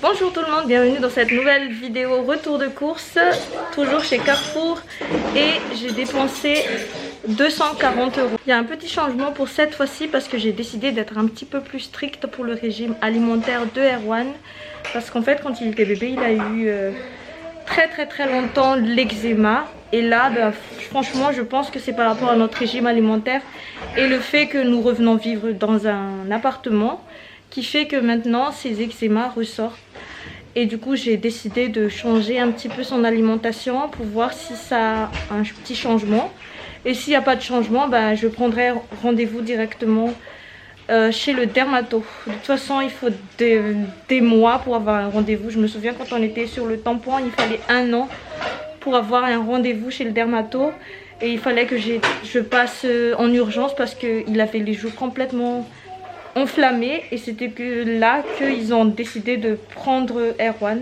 Bonjour tout le monde, bienvenue dans cette nouvelle vidéo retour de course, toujours chez Carrefour, et j'ai dépensé 240 €. Il y a un petit changement pour cette fois-ci parce que j'ai décidé d'être un petit peu plus stricte pour le régime alimentaire de Erwan, parce qu'en fait quand il était bébé il a eu très longtemps l'eczéma, et là franchement je pense que c'est par rapport à notre régime alimentaire et le fait que nous revenons vivre dans un appartement qui fait que maintenant ces eczémas ressortent. Et du coup j'ai décidé de changer un petit peu son alimentation pour voir si ça a un petit changement. Et s'il n'y a pas de changement, je prendrai rendez-vous directement chez le dermato. De toute façon il faut des mois pour avoir un rendez-vous. Je me souviens quand on était sur le tampon, il fallait 1 an pour avoir un rendez-vous chez le dermato. Et il fallait que je passe en urgence parce qu'il avait les joues complètement enflammé, et c'était que là qu'ils ont décidé de prendre Erwan.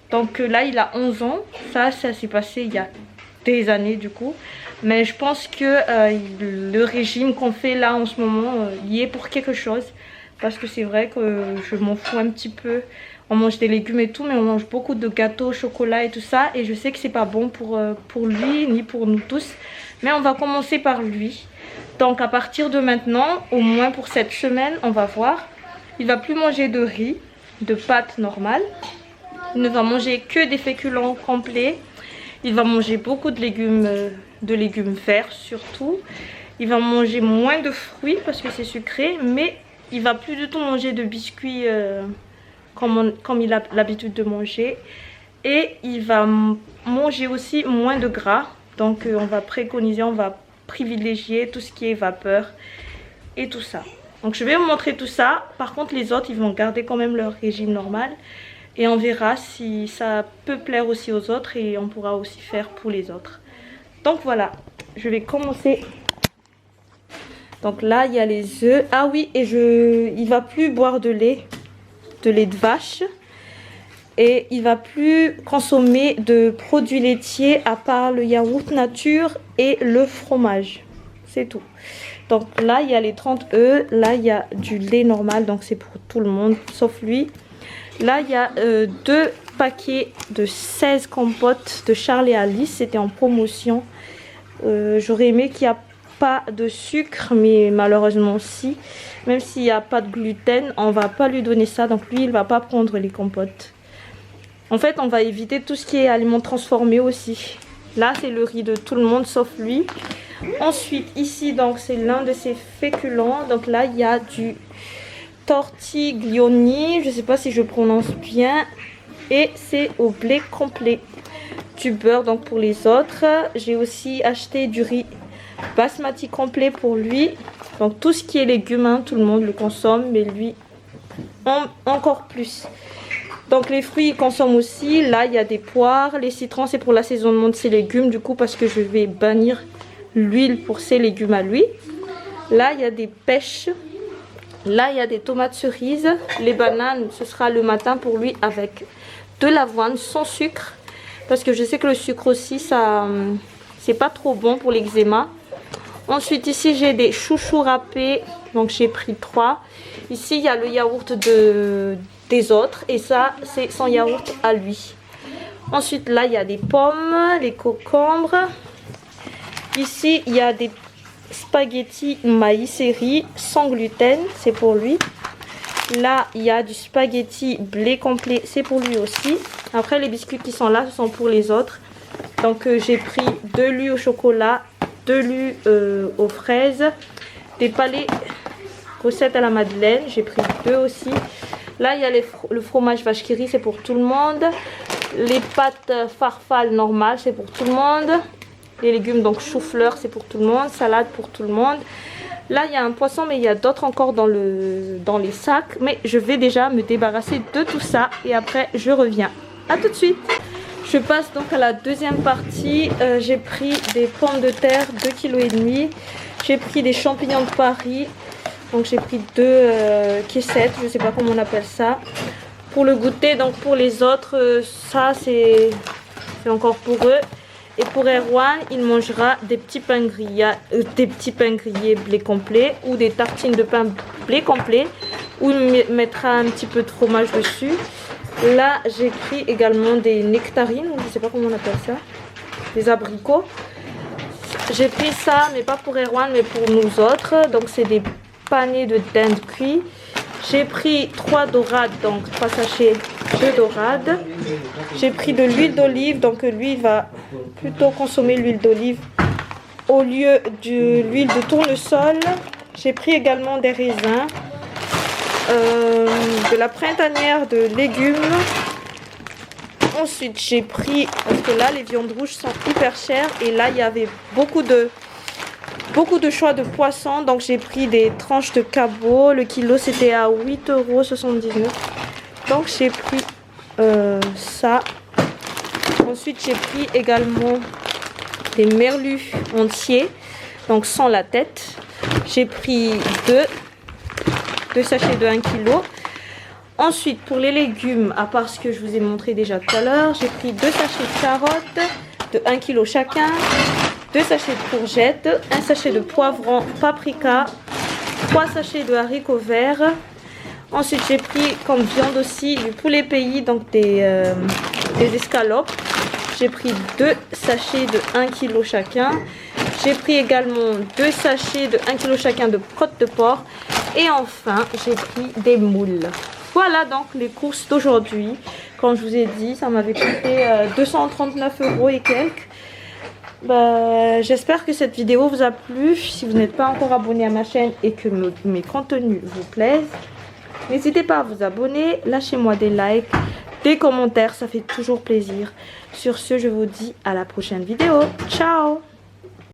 Donc là il a 11 ans, ça s'est passé il y a des années du coup, mais je pense que le régime qu'on fait là en ce moment y est pour quelque chose, parce que c'est vrai que je m'en fous un petit peu. On mange des légumes et tout, mais on mange beaucoup de gâteaux au chocolat et tout ça, et je sais que c'est pas bon pour lui ni pour nous tous, mais on va commencer par lui. Donc à partir de maintenant, au moins pour cette semaine, on va voir. Il va plus manger de riz, de pâtes normales. Il ne va manger que des féculents complets. Il va manger beaucoup de légumes verts surtout. Il va manger moins de fruits parce que c'est sucré, mais il va plus du tout manger de biscuits comme il a l'habitude de manger. Et il va manger aussi moins de gras. Donc on va préconiser, on va privilégier tout ce qui est vapeur et tout ça. Donc je vais vous montrer tout ça. Par contre les autres ils vont garder quand même leur régime normal, et on verra si ça peut plaire aussi aux autres, et on pourra aussi faire pour les autres. Donc voilà, je vais commencer. Donc là il y a les œufs. Ah oui, et il va plus boire de lait de vache, et il va plus consommer de produits laitiers à part le yaourt nature et le fromage. C'est tout. Donc là il y a les 30 œufs, là il y a du lait normal, donc c'est pour tout le monde sauf lui. Là il y a 2 paquets de 16 compotes de Charles et Alice, c'était en promotion. J'aurais aimé qu'il n'y a pas de sucre, mais malheureusement si. Même s'il n'y a pas de gluten, on va pas lui donner ça, donc lui il va pas prendre les compotes. En fait on va éviter tout ce qui est aliments transformés aussi. Là c'est le riz de tout le monde sauf lui. Ensuite ici donc c'est l'un de ses féculents. Donc là il y a du tortiglioni, je sais pas si je prononce bien, et c'est au blé complet. Du beurre donc pour les autres. J'ai aussi acheté du riz basmati complet pour lui. Donc tout ce qui est légumes, hein, tout le monde le consomme, mais lui encore plus. Donc les fruits ils consomment aussi. Là il y a des poires, les citrons c'est pour l'assaisonnement de ses légumes du coup, parce que je vais bannir l'huile pour ses légumes à lui. Là il y a des pêches. Là il y a des tomates cerises. Les bananes ce sera le matin pour lui avec de l'avoine sans sucre, parce que je sais que le sucre aussi ça c'est pas trop bon pour l'eczéma. Ensuite ici j'ai des chouchous râpés, donc j'ai pris 3. Ici il y a le yaourt des autres, et ça c'est son yaourt à lui. Ensuite là il y a des pommes, les concombres. Ici il y a des spaghettis maïs et riz sans gluten, c'est pour lui. Là il y a du spaghetti blé complet, c'est pour lui aussi. Après les biscuits qui sont là ce sont pour les autres. Donc j'ai pris 2 lus au chocolat, 2 lus aux fraises, des palais recettes à la madeleine, j'ai pris 2 aussi. Là il y a le fromage vache qui rit, c'est pour tout le monde. Les pâtes farfalle normales, c'est pour tout le monde. Les légumes donc chou-fleur, c'est pour tout le monde. Salade pour tout le monde. Là il y a un poisson, mais il y a d'autres encore dans les sacs. Mais je vais déjà me débarrasser de tout ça et après je reviens. A tout de suite. Je passe donc à la deuxième partie. J'ai pris des pommes de terre, 2,5 kg. J'ai pris des champignons de Paris. Donc j'ai pris 2 caissettes, je sais pas comment on appelle ça. Pour le goûter, donc pour les autres, ça c'est encore pour eux. Et pour Erwan, il mangera des petits pains grillés blé complet, ou des tartines de pain blé complet, où il mettra un petit peu de fromage dessus. Là, j'ai pris également des nectarines, je ne sais pas comment on appelle ça, des abricots. J'ai pris ça, mais pas pour Erwan, mais pour nous autres. Donc, c'est des panais de dinde cuit. J'ai pris 3 dorades, donc 3 sachets de dorades. J'ai pris de l'huile d'olive, donc lui, il va plutôt consommer l'huile d'olive au lieu de l'huile de tournesol. J'ai pris également des raisins, de la printanière de légumes. Ensuite, j'ai pris, parce que là, les viandes rouges sont hyper chères. Et là, il y avait beaucoup de choix de poissons. Donc, j'ai pris des tranches de cabot. Le kilo, c'était à 8,79 €. Donc, j'ai pris ça. Ensuite, j'ai pris également des merlus entiers. Donc, sans la tête. J'ai pris deux sachets de 1 kg. Ensuite, pour les légumes, à part ce que je vous ai montré déjà tout à l'heure, j'ai pris 2 sachets de carottes de 1 kg chacun, 2 sachets de courgettes, 1 sachet de poivrons paprika, 3 sachets de haricots verts. Ensuite, j'ai pris comme viande aussi du poulet pays, donc des escalopes. J'ai pris 2 sachets de 1 kg chacun. J'ai pris également 2 sachets de 1 kg chacun de côte de porc. Et enfin, j'ai pris des moules. Voilà donc les courses d'aujourd'hui. Comme je vous ai dit, ça m'avait coûté 239 € et quelques. J'espère que cette vidéo vous a plu. Si vous n'êtes pas encore abonné à ma chaîne et que mes contenus vous plaisent, n'hésitez pas à vous abonner. Lâchez-moi des likes, des commentaires, ça fait toujours plaisir. Sur ce, je vous dis à la prochaine vidéo. Ciao!